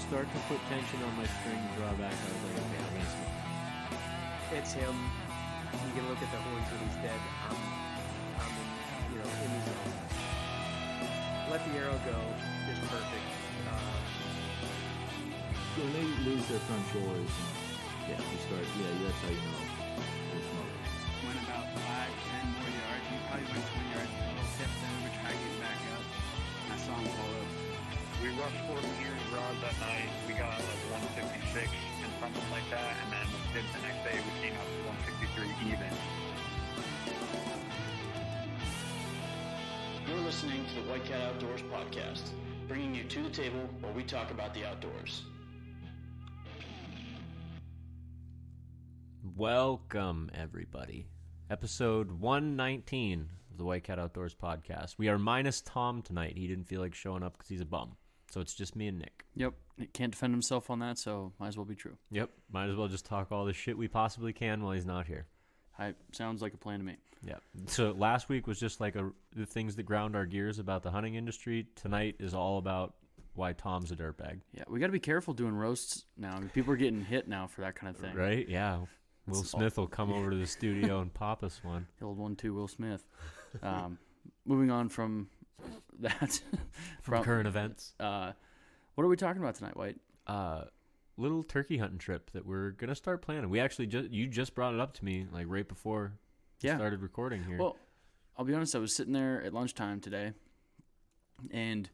start to put tension on my string drawback, I was like, okay, I'm gonna smoke. It's him. You can look at the horns when he's dead. I'm in the zone. Let the arrow go. Just perfect. So when they lose their front shoulders, yeah, you start. Yeah, that's how you know they're smoking. Went about 5-10 more yards. We probably went 20 yards a little tip, then we tried getting back up. I saw him pull up. We rushed 4 meters rods that night. We got like 156 and something like that, and then the next day we came up to 163 even. You're listening to the White Cat Outdoors podcast, bringing you to the table where we talk about the outdoors. Welcome, everybody. Episode 119 of the White Cat Outdoors podcast. We are minus Tom tonight. He didn't feel like showing up because he's a bum. So it's just me and Nick. Yep. He can't defend himself on that, so might as well be true. Yep. Might as well just talk all the shit we possibly can while he's not here. Sounds like a plan to me. Yeah. So last week was just like the things that ground our gears about the hunting industry. Tonight is all about why Tom's a dirtbag. Yeah, we got to be careful doing roasts now. I mean, people are getting hit now for that kind of thing. Right? Yeah. Will Smith will come over to the studio and pop us one. The old 1-2 Will Smith. Moving on from that. From current events. What are we talking about tonight, White? Little turkey hunting trip that we're going to start planning. We actually you just brought it up to me like right before we started recording here. Well, I'll be honest, I was sitting there at lunchtime today, and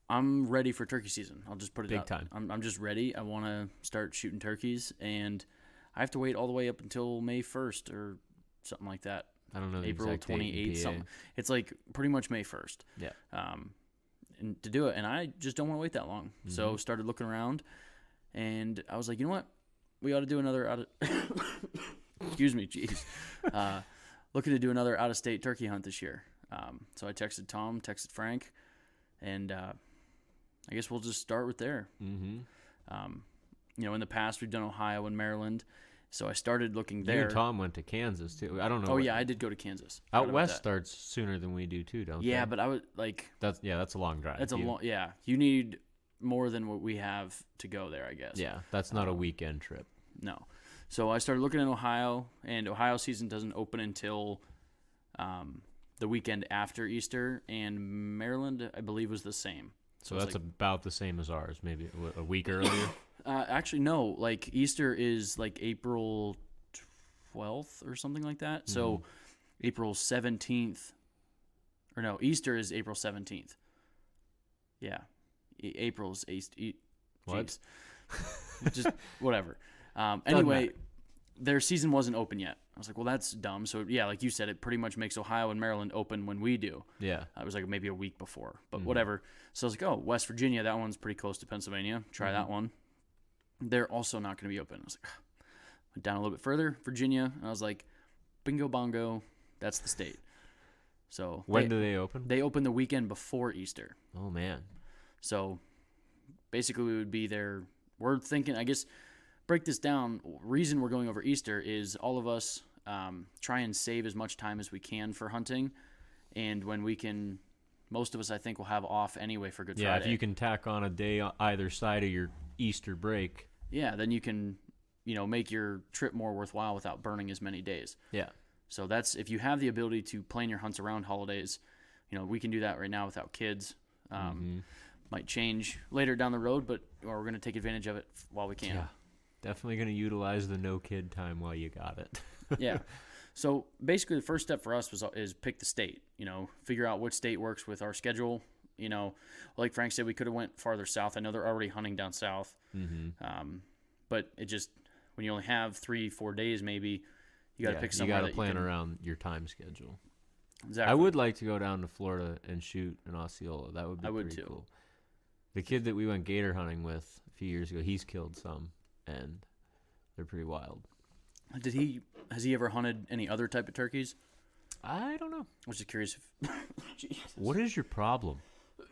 I'm ready for turkey season. I'll just put it Big time. I'm just ready. I want to start shooting turkeys, and I have to wait all the way up until May 1st or something like that. I don't know the April exact date in 28th, PA. something. It's like pretty much May 1st. Yeah. And to do it, and I just don't want to wait that long. Mm-hmm. So started looking around, and I was like, you know what? We ought to do another out of excuse me, jeez. Looking to do another out-of-state turkey hunt this year. So I texted Tom, texted Frank, and I guess we'll just start with there. Mm-hmm. In the past we've done Ohio and Maryland, so I started looking there. You and Tom went to Kansas too. I don't know. Oh yeah, I did go to Kansas. Out west starts sooner than we do too, don't they? Yeah, but I was like, that's a long drive. That's a long. Yeah, you need more than what we have to go there, I guess. Yeah, that's not a weekend trip. No. So I started looking at Ohio, and Ohio season doesn't open until the weekend after Easter, and Maryland, I believe, was the same. So that's about the same as ours, maybe a week earlier. Actually, no. Like Easter is like April 12th or something like that. Mm-hmm. So April 17th, or no, Easter is April 17th. Yeah, April's what? Just whatever. Anyway, their season wasn't open yet. I was like, well, that's dumb. So yeah, like you said, it pretty much makes Ohio and Maryland open when we do. Yeah, it was like maybe a week before, but whatever. So I was like, oh, West Virginia, that one's pretty close to Pennsylvania. Try that one. They're also not going to be open. I was like, went down a little bit further, Virginia, and I was like, bingo bongo, that's the state. So when do they open? They open the weekend before Easter. Oh man. So basically, we would be there. We're thinking, I guess, break this down. Reason we're going over Easter is all of us try and save as much time as we can for hunting, and when we can, most of us I think will have off anyway for Good Friday. Yeah, if you can tack on a day on either side of your Easter break. Yeah, then you can, make your trip more worthwhile without burning as many days. Yeah. So that's if you have the ability to plan your hunts around holidays. We can do that right now without kids. Might change later down the road, but we're going to take advantage of it while we can. Yeah. Definitely going to utilize the no kid time while you got it. Yeah. So basically the first step for us is pick the state, figure out what state works with our schedule. Like Frank said, we could have went farther south. I know they're already hunting down south. Mm-hmm. But it just, when you only have 3-4 days, maybe you got to pick somewhere. You got to plan around your time schedule. Exactly. I would like to go down to Florida and shoot an Osceola. That would be pretty cool. The kid that we went gator hunting with a few years ago, he's killed some, and they're pretty wild. Has he ever hunted any other type of turkeys? I don't know. I was just curious. What is your problem?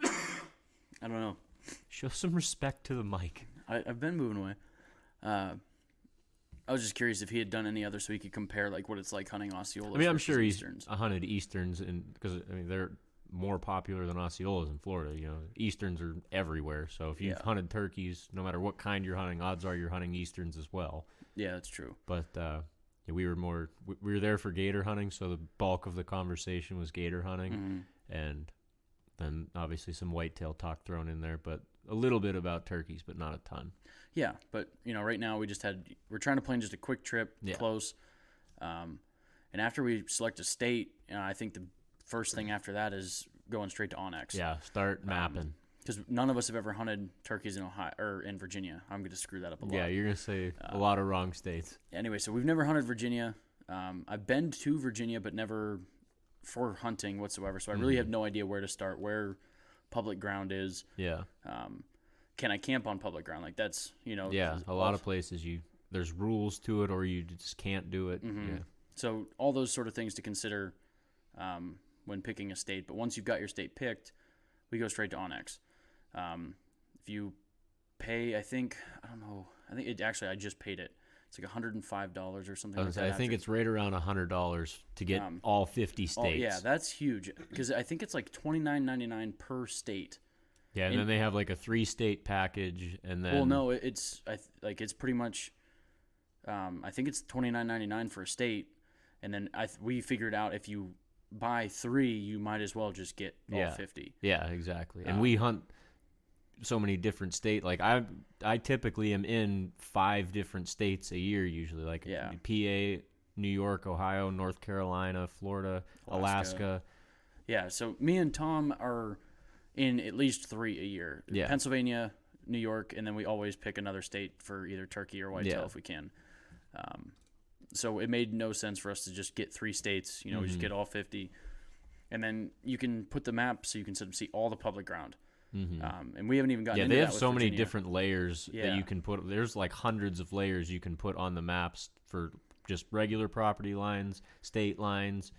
I don't know. Show some respect to the mic. I've been moving away. I was just curious if he had done any other so he could compare like what it's like hunting Osceolas. I mean, I'm sure he's Easterns. hunted Easterns, and because they're more popular than Osceolas in Florida. You know, Easterns are everywhere. So if you've Yeah. hunted turkeys, no matter what kind you're hunting, odds are you're hunting Easterns as well. Yeah, that's true. But yeah, we were there for gator hunting, so the bulk of the conversation was gator hunting, Mm-hmm. and then obviously some whitetail talk thrown in there, but a little bit about turkeys, but not a ton. Yeah, but right now we're trying to plan just a quick trip, Yeah. close. And after we select a state, I think the first thing after that is going straight to Onyx. Yeah, start mapping. Because none of us have ever hunted turkeys in Ohio or in Virginia. I'm going to screw that up a lot. Yeah, you're gonna say a lot of wrong states. Anyway, so we've never hunted Virginia. I've been to Virginia, but never for hunting whatsoever. So I really have no idea where to start, where public ground is. Yeah, Can I camp on public ground? Like that's, yeah. A lot of places there's rules to it, or you just can't do it. Yeah. So all those sort of things to consider when picking a state. But once you've got your state picked, we go straight to Onyx. If you pay, I think I just paid it. It's like $105 or something like that. I think it's right around $100 to get all 50 states. Oh, yeah, that's huge. Because I think it's like $29.99 per state. Yeah, and then they have like a 3-state package, and then Well, no, it's it's pretty much. I think it's $29.99 for a state, and then we figured out if you buy 3, you might as well just get all 50. Yeah, exactly. And we hunt so many different states. Like I typically am in 5 different states a year usually. Like PA, New York, Ohio, North Carolina, Florida, Alaska. Yeah, so me and Tom are in at least 3 a year. Yeah. Pennsylvania, New York, and then we always pick another state for either turkey or whitetail if we can. So it made no sense for us to just get 3 states. We just get all 50, and then you can put the map so you can see all the public ground. And we haven't even gotten into they that have with so many Virginia. different layers that you can put. There's like hundreds of layers you can put on the maps for just regular property lines, state lines.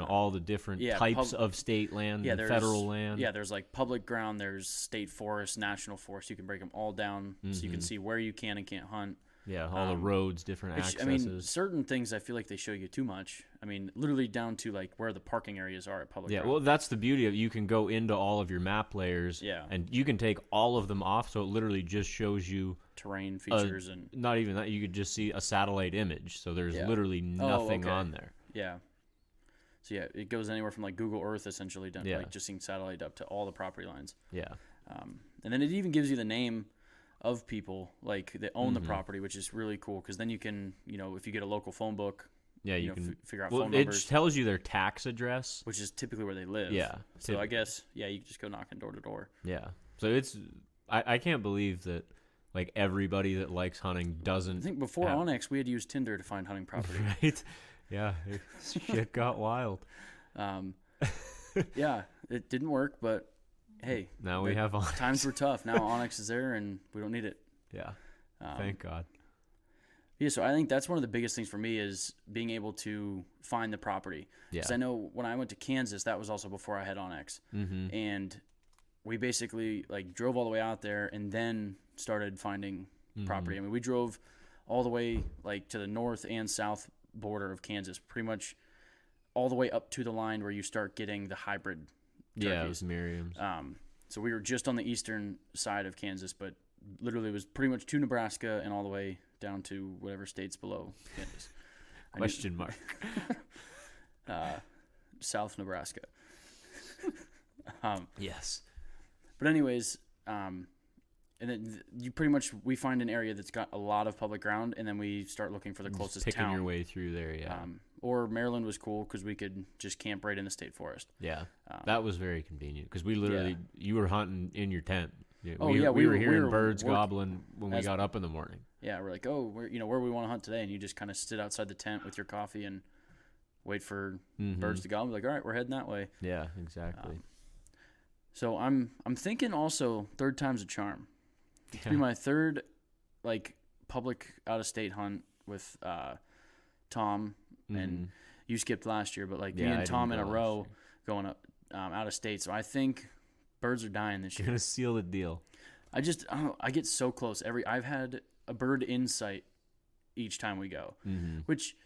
All the different types of state land, and federal land. Yeah, there's like public ground, there's state forest, national forest. You can break them all down so you can see where you can and can't hunt. Yeah, all the roads, different accesses. I mean, certain things I feel like they show you too much. I mean, literally down to like where the parking areas are at public ground. Well, that's the beauty of it. You can go into all of your map layers, and you can take all of them off, so it literally just shows you terrain features and not even that. You could just see a satellite image, so there's literally nothing on there. Yeah. So yeah, it goes anywhere from like Google Earth essentially down like just seeing satellite up to all the property lines. Yeah. And then it even gives you the name of people like that own the property, which is really cool because then you can, if you get a local phone book, you can figure out phone numbers. It tells you their tax address, which is typically where they live. Yeah. So I guess you can just go knocking door to door. Yeah. So I can't believe that like everybody that likes hunting doesn't. I think before Onyx we had to use Tinder to find hunting property. Right. Yeah. Shit got wild. Yeah, it didn't work, but hey, now we have Onyx. Times were tough. Now Onyx is there, and we don't need it. Yeah, thank God. Yeah, so I think that's one of the biggest things for me is being able to find the property. Yeah, because I know when I went to Kansas, that was also before I had Onyx, and we basically like drove all the way out there and then started finding property. I mean, we drove all the way like to the north and south border of Kansas, pretty much all the way up to the line where you start getting the hybrid turkeys. Yeah, it was Merriam's. So we were just on the eastern side of Kansas, but literally it was pretty much to Nebraska and all the way down to whatever states below Kansas. Question mark. South Nebraska. Yes. But anyways, and then we find an area that's got a lot of public ground, and then we start looking for the closest picking town. your way through there, yeah. Or Maryland was cool because we could just camp right in the state forest. Yeah, that was very convenient because we literally you were hunting in your tent. Yeah, we were hearing birds gobbling when we got up in the morning. Yeah, we're like, where we want to hunt today, and you just kind of sit outside the tent with your coffee and wait for birds to gobble. We're like, all right, we're heading that way. Yeah, exactly. So I'm thinking also third time's a charm. It's be my third like public out of state hunt with Tom and you skipped last year, but like me and Tom in a row going up out of state. So I think birds are dying this year. You're gonna seal the deal. I don't know, I get so close. I've had a bird in sight each time we go, which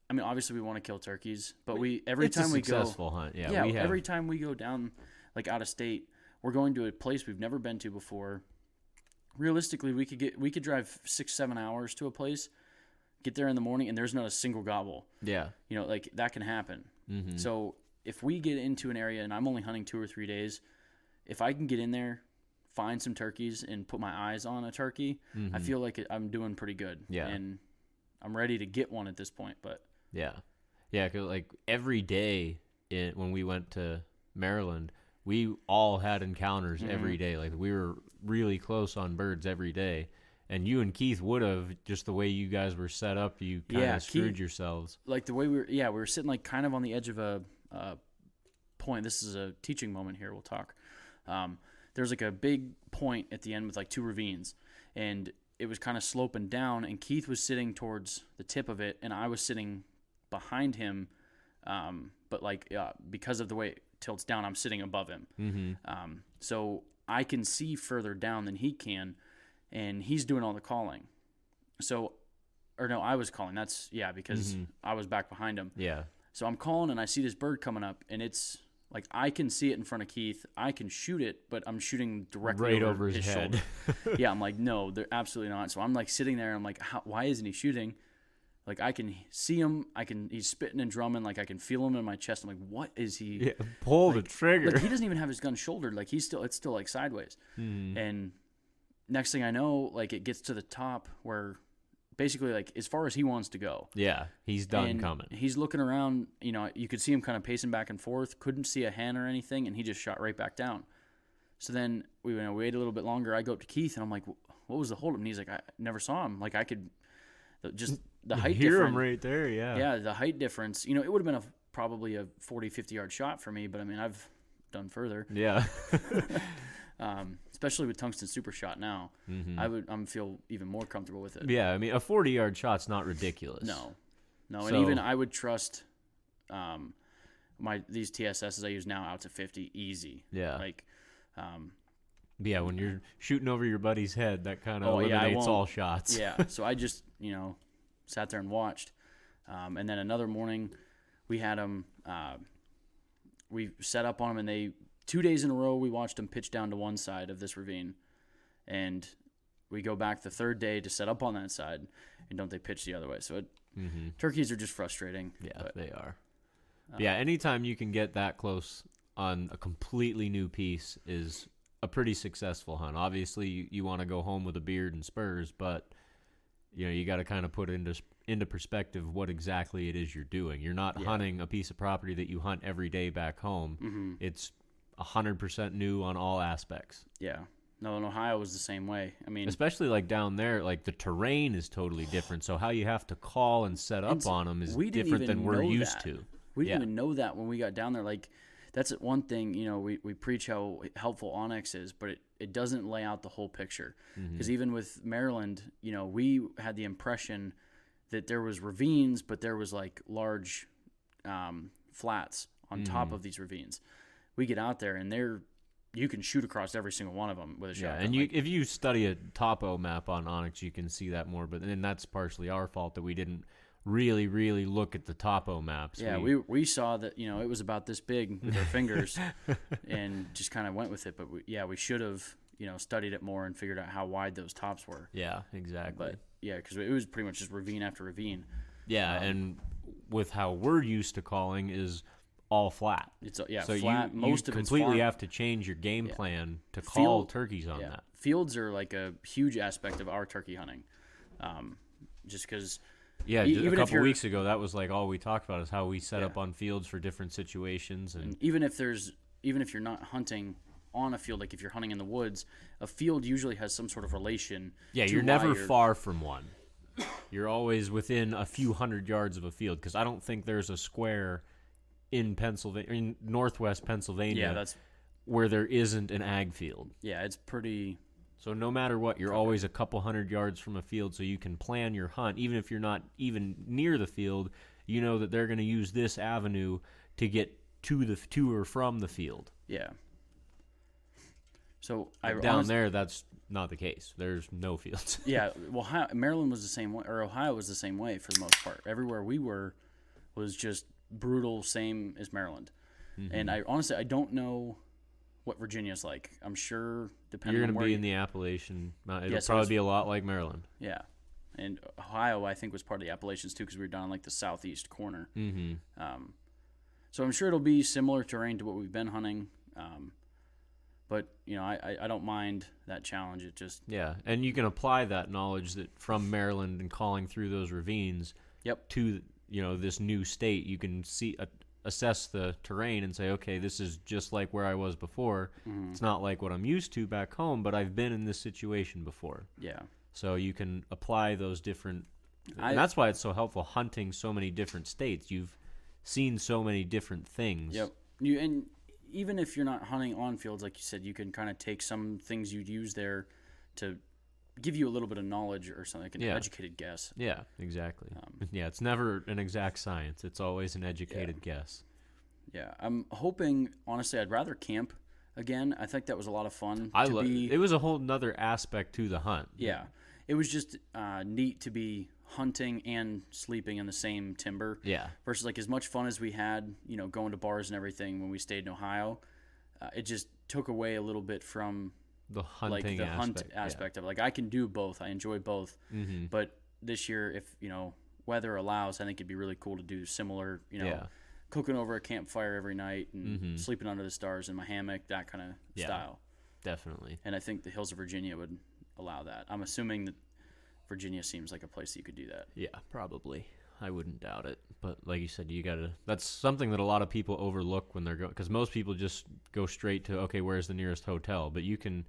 I mean, obviously we want to kill turkeys, but every it's time a we go, successful hunt. Yeah, we have. every time we go down like out of state, we're going to a place we've never been to before. Realistically, we could drive 6-7 hours to a place, get there in the morning, and there's not a single gobble. Yeah. You know, like that can happen. Mm-hmm. So if we get into an area and I'm only hunting 2 or 3 days, if I can get in there, find some turkeys and put my eyes on a turkey, I feel like I'm doing pretty good. Yeah. And I'm ready to get one at this point, but Yeah. Yeah, 'cause like every day when we went to Maryland, we all had encounters every day. Like we were really close on birds every day. And you and Keith would have, just the way you guys were set up, you kind of screwed yourselves. like the way we were sitting like kind of on the edge of a point. This is a teaching moment here. We'll talk. There's like a big point at the end with like 2 ravines, and it was kind of sloping down, and Keith was sitting towards the tip of it, and I was sitting behind him. But like because of the way it tilts down, I'm sitting above him. Mm-hmm. So I can see further down than he can, and he's doing all the calling. So, or no, I was calling. That's because I was back behind him. Yeah. So I'm calling, and I see this bird coming up, and it's like I can see it in front of Keith. I can shoot it, but I'm shooting directly right over his head. shoulder. Yeah, I'm like, no, they're absolutely not. So I'm like sitting there, and I'm like, why isn't he shooting? Like I can see him. He's spitting and drumming. Like I can feel him in my chest. I'm like, what is he? Yeah, pull the trigger. Like he doesn't even have his gun shouldered. Like it's still like sideways. And next thing I know, like it gets to the top where basically like as far as he wants to go. Yeah, he's done And coming. He's looking around, you know, you could see him kind of pacing back and forth, couldn't see a hen or anything, and he just shot right back down. So then we wait a little bit longer. I go up to Keith, and I'm like, what was the holdup? And he's like, I never saw him. Like I could just the height Hear difference. him right there, yeah. Yeah, the height difference. You know, it would have been probably a 40, 50-yard shot for me, but I mean, I've done further. Yeah. Especially with tungsten super shot now. I'm feel even more comfortable with it. Yeah, I mean, a 40-yard shot's not ridiculous. No, and So- even I would trust these TSSs I use now out to 50 easy. Yeah. Like, Yeah, when you're shooting over your buddy's head, that kind of Oh, yeah, I eliminates won't- all shots. yeah. So I just, sat there and watched. And then another morning, we had them, we set up on them, and 2 days in a row, we watched them pitch down to one side of this ravine. And we go back the third day to set up on that side, and don't they pitch the other way. So turkeys are just frustrating. Yeah, but, they are. Yeah, anytime you can get that close on a completely new piece is a pretty successful hunt. Obviously, you want to go home with a beard and spurs, but you got to kind of put into perspective what exactly it is you're doing. You're not hunting a piece of property that you hunt every day back home. It's 100% new on all aspects. Yeah. No, in Ohio was the same way. I mean, especially like down there, like the terrain is totally different. So how you have to call and set up on them is different than we're used to. We didn't even know that when we got down there. Like, that's one thing, we preach how helpful Onyx is, but it doesn't lay out the whole picture. Because even with Maryland, we had the impression that there was ravines, but there was like large flats on top of these ravines. We get out there, and you can shoot across every single one of them with a shotgun. Yeah, and if you study a topo map on Onyx, you can see that more. But then that's partially our fault that we didn't really, really look at the topo maps. Yeah, we saw that, it was about this big with our fingers and just kind of went with it. But we should have, studied it more and figured out how wide those tops were. Yeah, exactly. But yeah, because it was pretty much just ravine after ravine. Yeah, and with how we're used to calling is all flat. It's so flat. Most you of it's completely farm. have to change your game plan to call turkeys on that. Fields are like a huge aspect of our turkey hunting, just because. Yeah, a couple weeks ago, that was like all we talked about is how we set up on fields for different situations, and even if you're not hunting on a field, like if you're hunting in the woods, a field usually has some sort of relation. Yeah, you're never far from one. You're always within a few 100 yards of a field, because I don't think there's a square in Pennsylvania, in Northwest Pennsylvania, where there isn't an ag field. Yeah, it's pretty. So no matter what, you're always a couple 100 yards from a field, so you can plan your hunt. Even if you're not even near the field, you know that they're going to use this avenue to get to or from the field. Yeah. So down there, that's not the case. There's no fields. Yeah, well, Maryland was the same way, or Ohio was the same way for the most part. Everywhere we were, was just brutal, same as Maryland. Mm-hmm. And I honestly I don't know what Virginia's like. I'm sure depending You're on going to where be in the Appalachian. It'll Yeah, so probably it's- be a lot like Maryland. Yeah. And Ohio, I think, was part of the Appalachians too, because we were down in like the southeast corner. Mm-hmm. So I'm sure it'll be similar terrain to what we've been hunting. But you know, I don't mind that challenge. It just Yeah, and you can apply that knowledge that from Maryland and calling through those ravines to this new state. You can assess the terrain and say, okay, this is just like where I was before. Mm-hmm. It's not like what I'm used to back home, but I've been in this situation before. yeah. So you can apply those different, and that's why it's so helpful hunting so many different states. You've seen so many different things. Yep. And even if you're not hunting on fields, like you said, you can kind of take some things you'd use there to give you a little bit of knowledge or something, like an educated guess. Yeah, exactly. Yeah, it's never an exact science. It's always an educated guess. Yeah, I'm hoping, honestly, I'd rather camp again. I think that was a lot of fun. It was a whole nother aspect to the hunt. Yeah, it was just neat to be hunting and sleeping in the same timber. Yeah. Versus like as much fun as we had, going to bars and everything when we stayed in Ohio, it just took away a little bit from the hunting hunt aspect of it. Like I can do both. I enjoy both. Mm-hmm. But this year, if weather allows, I think it'd be really cool to do similar. Cooking over a campfire every night and sleeping under the stars in my hammock, that kind of style. Definitely. And I think the hills of Virginia would allow that. I'm assuming that Virginia seems like a place that you could do that. Yeah, probably. I wouldn't doubt it. But like you said, that's something that a lot of people overlook when they're going, because most people just go straight to, okay, where's the nearest hotel? But you can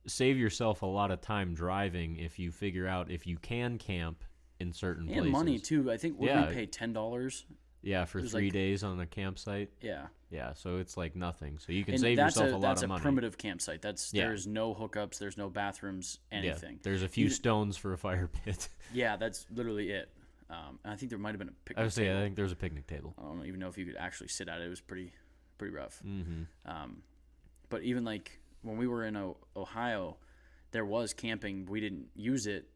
save yourself a lot of time driving if you figure out if you can camp in certain places. And money too. I think we pay $10. Yeah, for 3 days on a campsite. Yeah. Yeah, so it's like nothing. So you can save yourself a lot of money. That's a primitive campsite. There's no hookups, there's no bathrums, anything. Yeah, there's a few stones for a fire pit. Yeah, that's literally it. And I think there might have been a picnic I would say table. I think there's a picnic table. I don't even know if you could actually sit at it. It was pretty rough. Mm-hmm. But even like when we were in Ohio, there was camping. We didn't use it,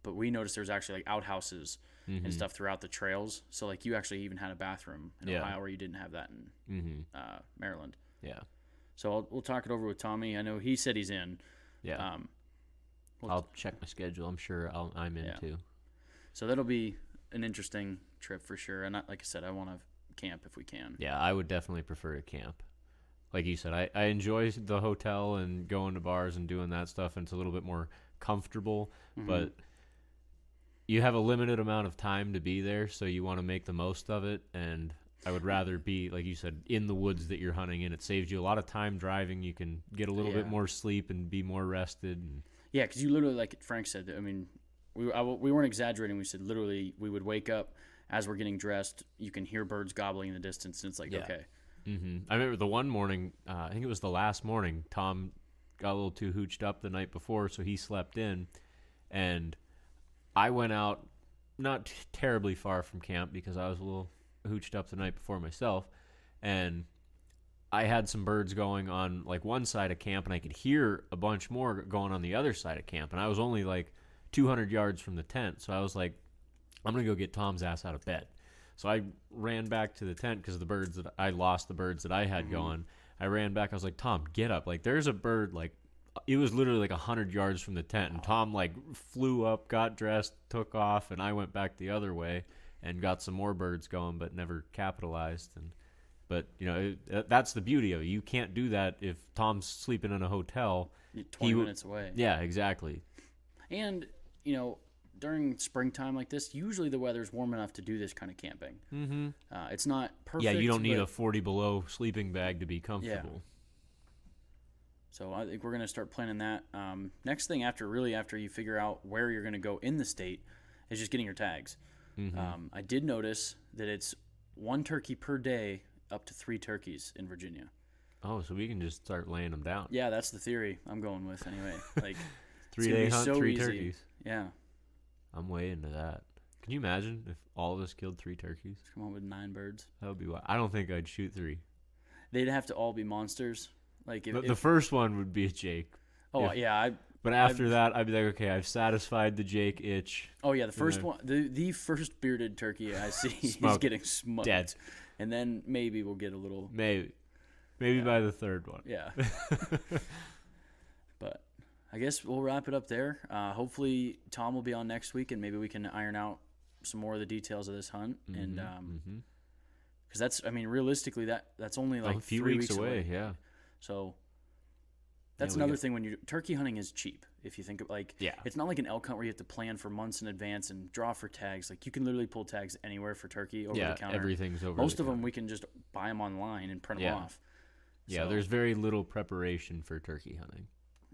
but we noticed there was actually like outhouses and stuff throughout the trails. So like you actually even had a bathroom in Ohio where you didn't have that in Maryland. Yeah. So we'll talk it over with Tommy. I know he said he's in. Yeah. I'll check my schedule. I'm sure I'm in too. So that'll be an interesting trip for sure. And like I said, I want to camp if we can. Yeah, I would definitely prefer to camp. Like you said, I enjoy the hotel and going to bars and doing that stuff, and it's a little bit more comfortable, but you have a limited amount of time to be there, so you want to make the most of it. And I would rather be, like you said, in the woods that you're hunting in. It saves you a lot of time driving. You can get a little bit more sleep and be more rested. Yeah, because you literally, like Frank said, I mean, we weren't exaggerating. We said literally we would wake up as we're getting dressed. You can hear birds gobbling in the distance, and it's like, okay. I remember the one morning, I think it was the last morning, Tom got a little too hooched up the night before, so he slept in. And I went out not terribly far from camp because I was a little hooched up the night before myself. And I had some birds going on like one side of camp, and I could hear a bunch more going on the other side of camp. And I was only like 200 yards from the tent. So I was like, I'm going to go get Tom's ass out of bed. So I ran back to the tent because I lost the birds that I had going. I ran back. I was like, Tom, get up. Like, there's a bird, like, it was literally like 100 yards from the tent. And Tom, like, flew up, got dressed, took off, and I went back the other way and got some more birds going, but never capitalized. But, that's the beauty of it. You can't do that if Tom's sleeping in a hotel. 20 minutes away. Yeah, exactly. And, during springtime like this, usually the weather's warm enough to do this kind of camping. Mm-hmm. It's not perfect. Yeah, you don't need a 40 below sleeping bag to be comfortable. Yeah. So I think we're going to start planning that. Next thing after you figure out where you're going to go in the state is just getting your tags. Mm-hmm. I did notice that it's 1 turkey per day up to 3 turkeys in Virginia. Oh, so we can just start laying them down. Yeah, that's the theory I'm going with anyway. Like 3-day hunt, 3 turkeys. Yeah. I'm way into that. Can you imagine if all of us killed 3 turkeys? Come on with 9 birds. That would be wild. I don't think I'd shoot 3. They'd have to all be monsters. Like the first one would be a Jake. Oh yeah, But after that, I'd be like, okay, I've satisfied the Jake itch. Oh yeah, the first one, the first bearded turkey I see is getting smoked. Dead. And then maybe we'll get a little. Maybe by the third one. Yeah. But I guess we'll wrap it up there. Hopefully Tom will be on next week, and maybe we can iron out some more of the details of this hunt. And because that's, I mean, realistically, that's only like a few 3 weeks away. Yeah. So that's another thing when turkey hunting is cheap. If you think of it's not like an elk hunt where you have to plan for months in advance and draw for tags. Like you can literally pull tags anywhere for turkey over the counter. Everything's over. Most of them we can just buy them online and print them off. Yeah, there's very little preparation for turkey hunting.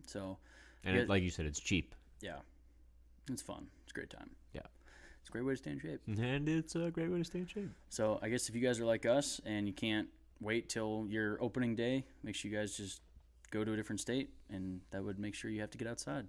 So, and like you said, it's cheap. Yeah, it's fun. It's a great time. Yeah, it's a great way to stay in shape. And it's a great way to stay in shape. So I guess if you guys are like us and you can't wait till your opening day, make sure you guys just go to a different state, and that would make sure you have to get outside.